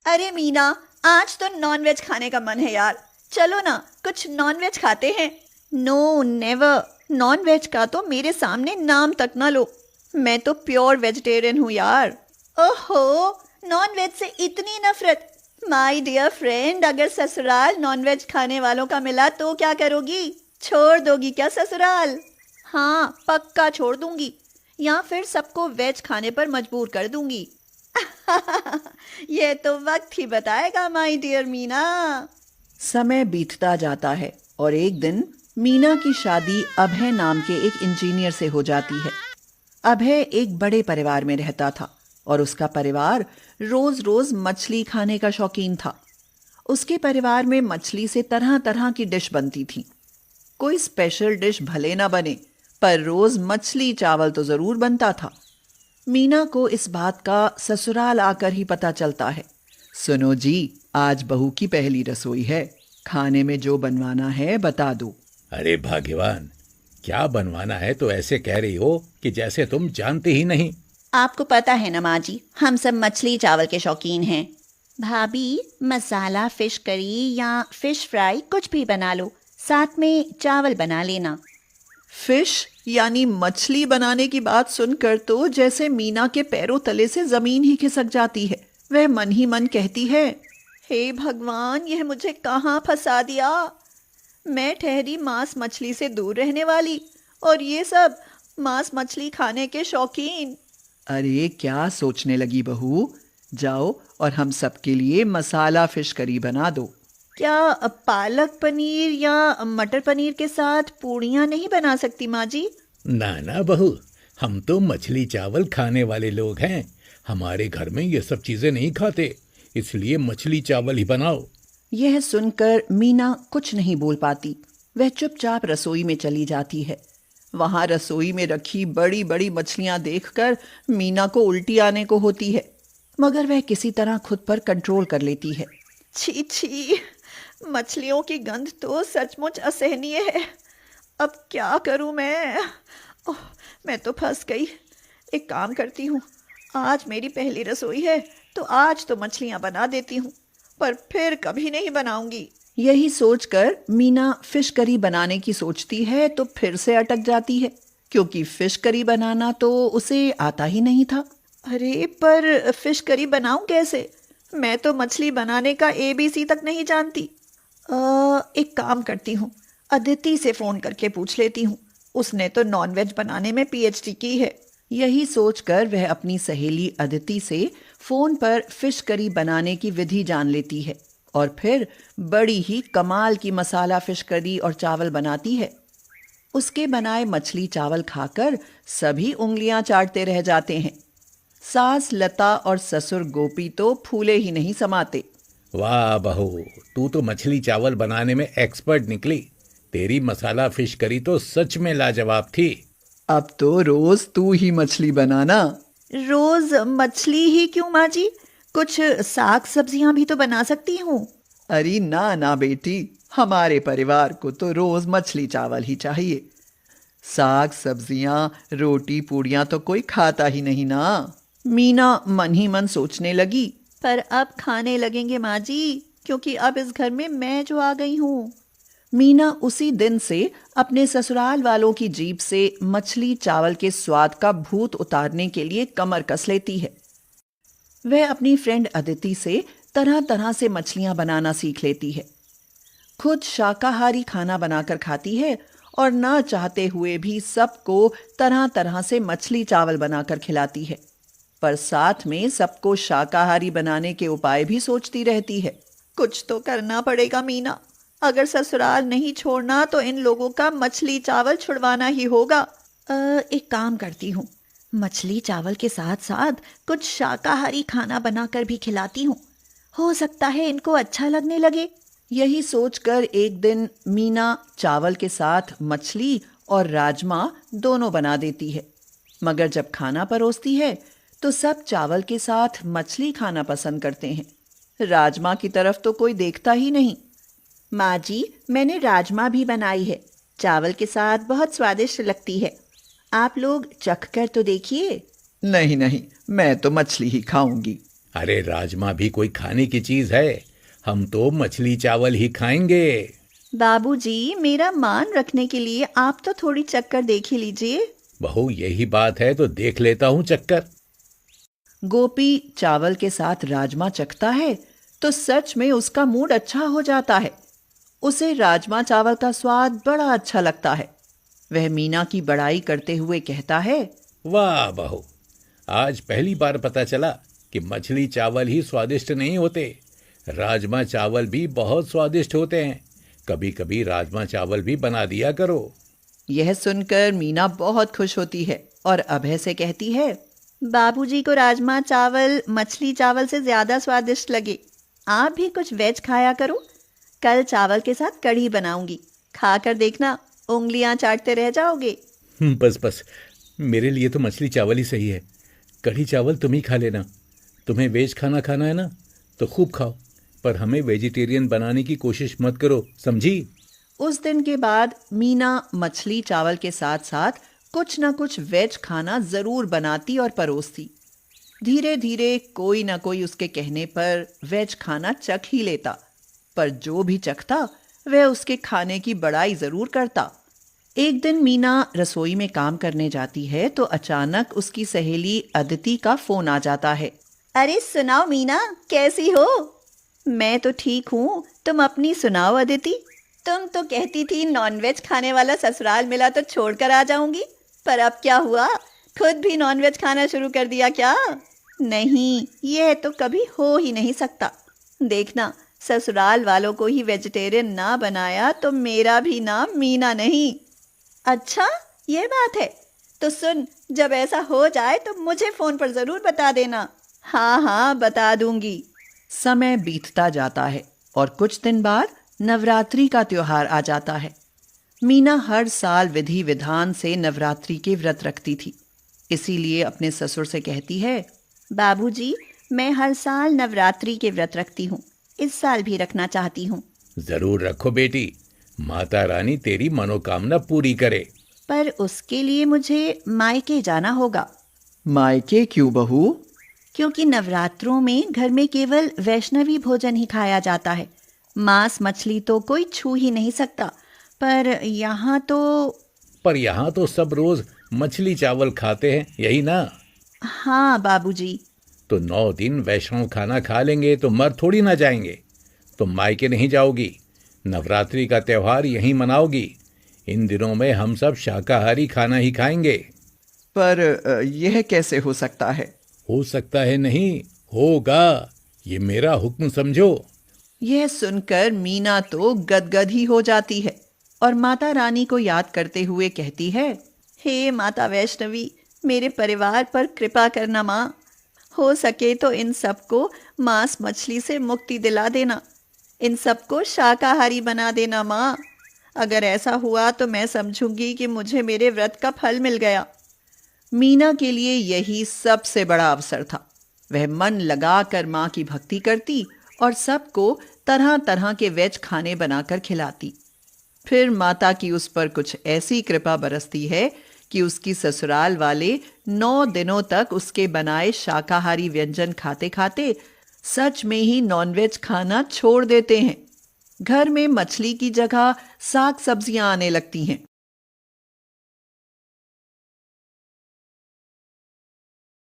अरे मीना, आज तो नॉनवेज खाने का मन है यार। चलो ना, कुछ नॉनवेज खाते हैं। नो नेवर, नॉनवेज का तो मेरे सामने नाम तक ना लो। मैं तो प्योर वेजिटेरियन हूँ यार। ओहो, नॉनवेज से इतनी नफरत। माय डियर फ्रेंड, अगर ससुराल नॉनवेज खाने वालों का मिला तो क्या करोगी? छोड़ दोगी क्या ससुराल? हाँ, पक्का छोड़ दूंगी, या फिर सबको वेज खाने पर मजबूर कर दूंगी। ये तो वक्त ही बताएगा माय डियर मीना। समय बीतता जाता है और एक दिन मीना की शादी अभय नाम के एक इंजीनियर से हो जाती है। अभय एक बड़े परिवार में रहता था और उसका परिवार रोज रोज मछली खाने का शौकीन था। उसके परिवार में मछली से तरह तरह की डिश बनती थी। कोई स्पेशल डिश भले ना बने, पर रोज मछली चावल तो जरूर बनता था। मीना को इस बात का ससुराल आकर ही पता चलता है। सुनो जी, आज बहू की पहली रसोई है, खाने में जो बनवाना है बता दो। अरे भाग्यवान, क्या बनवाना है तो ऐसे कह रही हो कि जैसे तुम जानते ही नहीं। आपको पता है ना माँ जी, हम सब मछली चावल के शौकीन हैं। भाभी, मसाला फिश करी या फिश फ्राई कुछ भी बना लो, साथ में चावल बना लेना। फिश यानी मछली बनाने की बात सुनकर तो जैसे मीना के पैरों तले से जमीन ही खिसक जाती है। वह मन ही मन कहती है, हे भगवान, यह मुझे कहाँ फंसा दिया। मैं ठहरी मांस मछली से दूर रहने वाली, और ये सब मांस मछली खाने के शौकीन। अरे क्या सोचने लगी बहू, जाओ और हम सबके लिए मसाला फिश करी बना दो। क्या पालक पनीर या मटर पनीर के साथ पूड़ियाँ नहीं बना सकती माँ जी? ना ना बहू, हम तो मछली चावल खाने वाले लोग हैं। हमारे घर में ये सब चीजें नहीं खाते, इसलिए मछली चावल ही बनाओ। यह सुनकर मीना कुछ नहीं बोल पाती। वह चुपचाप रसोई में चली जाती है। वहां रसोई में रखी बड़ी बड़ी मछलियां देखकर मीना को उल्टी आने को होती है, मगर वह किसी तरह खुद पर कंट्रोल कर लेती है। छी छी, मछलियों की गंध तो सचमुच असहनीय है। अब क्या करूं मैं? ओह, मैं तो फंस गई। एक काम करती हूँ, आज मेरी पहली रसोई है तो आज तो मछलियाँ बना देती हूँ, पर फिर कभी नहीं बनाऊंगी। यही सोचकर मीना फिश करी बनाने की सोचती है तो फिर से अटक जाती है, क्योंकि फिश करी बनाना तो उसे आता ही नहीं था। अरे पर फिश करी बनाऊं कैसे? मैं तो मछली बनाने का ABC तक नहीं जानती। एक काम करती हूँ, अदिति से फ़ोन करके पूछ लेती हूँ। उसने तो नॉनवेज बनाने में PhD की है। यही सोचकर वह अपनी सहेली अदिति से फोन पर फिश करी बनाने की विधि जान लेती है और फिर बड़ी ही कमाल की मसाला फिश करी और चावल बनाती है। उसके बनाए मछली चावल खाकर सभी उंगलियां चाटते रह जाते हैं। सास लता और ससुर गोपी तो फूले ही नहीं समाते। वाह बहू, तू तो मछली चावल बनाने में एक्सपर्ट निकली। तेरी मसाला फिश करी तो सच में लाजवाब थी। अब तो रोज तू ही मछली बनाना। रोज मछली ही क्यों माँ जी? कुछ साग सब्जियां भी तो बना सकती हूँ। अरे ना ना बेटी, हमारे परिवार को तो रोज मछली चावल ही चाहिए। साग सब्जियां रोटी पूड़ियां तो कोई खाता ही नहीं ना। मीना मन ही मन सोचने लगी। पर अब खाने लगेंगे माँ जी, क्योंकि अब इस घर में मैं जो आ गई हूँ। मीना उसी दिन से अपने ससुराल वालों की जीभ से मछली चावल के स्वाद का भूत उतारने के लिए कमर कस लेती है। वह अपनी फ्रेंड अदिति से तरह तरह से मछलियां बनाना सीख लेती है। खुद शाकाहारी खाना बनाकर खाती है और ना चाहते हुए भी सबको तरह तरह से मछली चावल बनाकर खिलाती है, पर साथ में सबको शाकाहारी बनाने के उपाय भी सोचती रहती है। कुछ तो करना पड़ेगा मीना। अगर ससुराल नहीं छोड़ना तो इन लोगों का मछली चावल छुड़वाना ही होगा। एक काम करती हूँ, मछली चावल के साथ साथ कुछ शाकाहारी खाना बनाकर भी खिलाती हूँ। हो सकता है इनको अच्छा लगने लगे। यही सोचकर एक दिन मीना चावल के साथ मछली और राजमा दोनों बना देती है, मगर जब खाना परोसती है तो सब चावल के साथ मछली खाना पसंद करते हैं। राजमा की तरफ तो कोई देखता ही नहीं। माँ जी, मैंने राजमा भी बनाई है, चावल के साथ बहुत स्वादिष्ट लगती है। आप लोग चख कर तो देखिए। नहीं नहीं, मैं तो मछली ही खाऊंगी। अरे राजमा भी कोई खाने की चीज है, हम तो मछली चावल ही खाएंगे। बाबूजी, मेरा मान रखने के लिए आप तो थोड़ी चक्कर देख ही लीजिए। बहू यही बात है तो देख लेता हूँ चक्कर। गोपी चावल के साथ राजमा चखता है तो सच में उसका मूड अच्छा हो जाता है। उसे राजमा चावल का स्वाद बड़ा अच्छा लगता है। वह मीना की बड़ाई करते हुए कहता है, वाह बहू, आज पहली बार पता चला कि मछली चावल ही स्वादिष्ट नहीं होते, राजमा चावल भी बहुत स्वादिष्ट होते हैं। कभी कभी राजमा चावल भी बना दिया करो। यह सुनकर मीना बहुत खुश होती है और अभय से कहती है, बाबूजी को राजमा चावल मछली चावल से ज्यादा स्वादिष्ट लगे। आप भी कुछ वेज खाया करो। कल चावल के साथ कढ़ी बनाऊंगी, खाकर देखना, उंगलियां चाटते रह जाओगे। बस बस, मेरे लिए तो मछली चावल ही सही है। कढ़ी चावल तुम ही खा लेना। तुम्हें वेज खाना खाना है ना, तो खूब खाओ, पर हमें वेजिटेरियन बनाने की कोशिश मत करो, समझी? उस दिन के बाद मीना मछली चावल के साथ साथ कुछ न कुछ वेज खाना जरूर बनाती और परोसती। धीरे धीरे कोई न कोई उसके कहने पर वेज खाना चख ही लेता, पर जो भी चखता वह उसके खाने की बड़ाई जरूर करता। एक दिन मीना रसोई में काम करने जाती है तो अचानक उसकी सहेली अदिति का फोन आ जाता है। अरे सुनाओ मीना, कैसी हो? मैं तो ठीक हूँ, तुम अपनी सुनाओ अदिति। तुम तो कहती थी नॉनवेज खाने वाला ससुराल मिला तो छोड़कर आ जाऊंगी, पर अब क्या हुआ? खुद भी नॉनवेज खाना शुरू कर दिया क्या? नहीं, यह तो कभी हो ही नहीं सकता। देखना, ससुराल वालों को ही वेजिटेरियन ना बनाया तो मेरा भी नाम मीना नहीं। अच्छा, ये बात है? तो सुन, जब ऐसा हो जाए तो मुझे फोन पर जरूर बता देना। हाँ हाँ, बता दूंगी। समय बीतता जाता है और कुछ दिन बाद नवरात्रि का त्योहार आ जाता है। मीना हर साल विधि विधान से नवरात्रि के व्रत रखती थी, इसीलिए अपने ससुर से कहती है, बाबूजी, मैं हर साल नवरात्रि के व्रत रखती हूँ, इस साल भी रखना चाहती हूँ। जरूर रखो बेटी, माता रानी तेरी मनोकामना पूरी करे। पर उसके लिए मुझे मायके जाना होगा। मायके क्यों बहू? क्योंकि नवरात्रों में घर में केवल वैष्णवी भोजन ही खाया जाता है। मांस मछली तो कोई छू ही नहीं सकता। पर यहाँ तो सब रोज मछली चावल खाते हैं, यही ना? हाँ बाबूजी। तो 9 दिन वैष्णव खाना खा लेंगे तो मर थोड़ी ना जाएंगे। तुम मायके नहीं जाओगी, नवरात्रि का त्योहार यहीं मनाओगी। इन दिनों में हम सब शाकाहारी खाना ही खाएंगे। पर यह कैसे हो सकता है? हो सकता है नहीं, होगा। ये मेरा हुक्म समझो। यह सुनकर मीना तो गदगद ही हो जाती है और माता रानी को याद करते हुए कहती है, हे माता वैष्णवी, मेरे परिवार पर कृपा करना माँ। हो सके तो इन सबको मांस मछली से मुक्ति दिला देना, इन सबको शाकाहारी बना देना माँ। अगर ऐसा हुआ तो मैं समझूंगी कि मुझे मेरे व्रत का फल मिल गया। मीना के लिए यही सबसे बड़ा अवसर था। वह मन लगाकर माँ की भक्ति करती और सबको तरह तरह के वेज खाने बनाकर खिलाती। फिर माता की उस पर कुछ ऐसी कृपा बरसती है कि उसकी ससुराल वाले 9 दिनों तक उसके बनाए शाकाहारी व्यंजन खाते खाते सच में ही नॉनवेज खाना छोड़ देते हैं। घर में मछली की जगह साग सब्जियां आने लगती हैं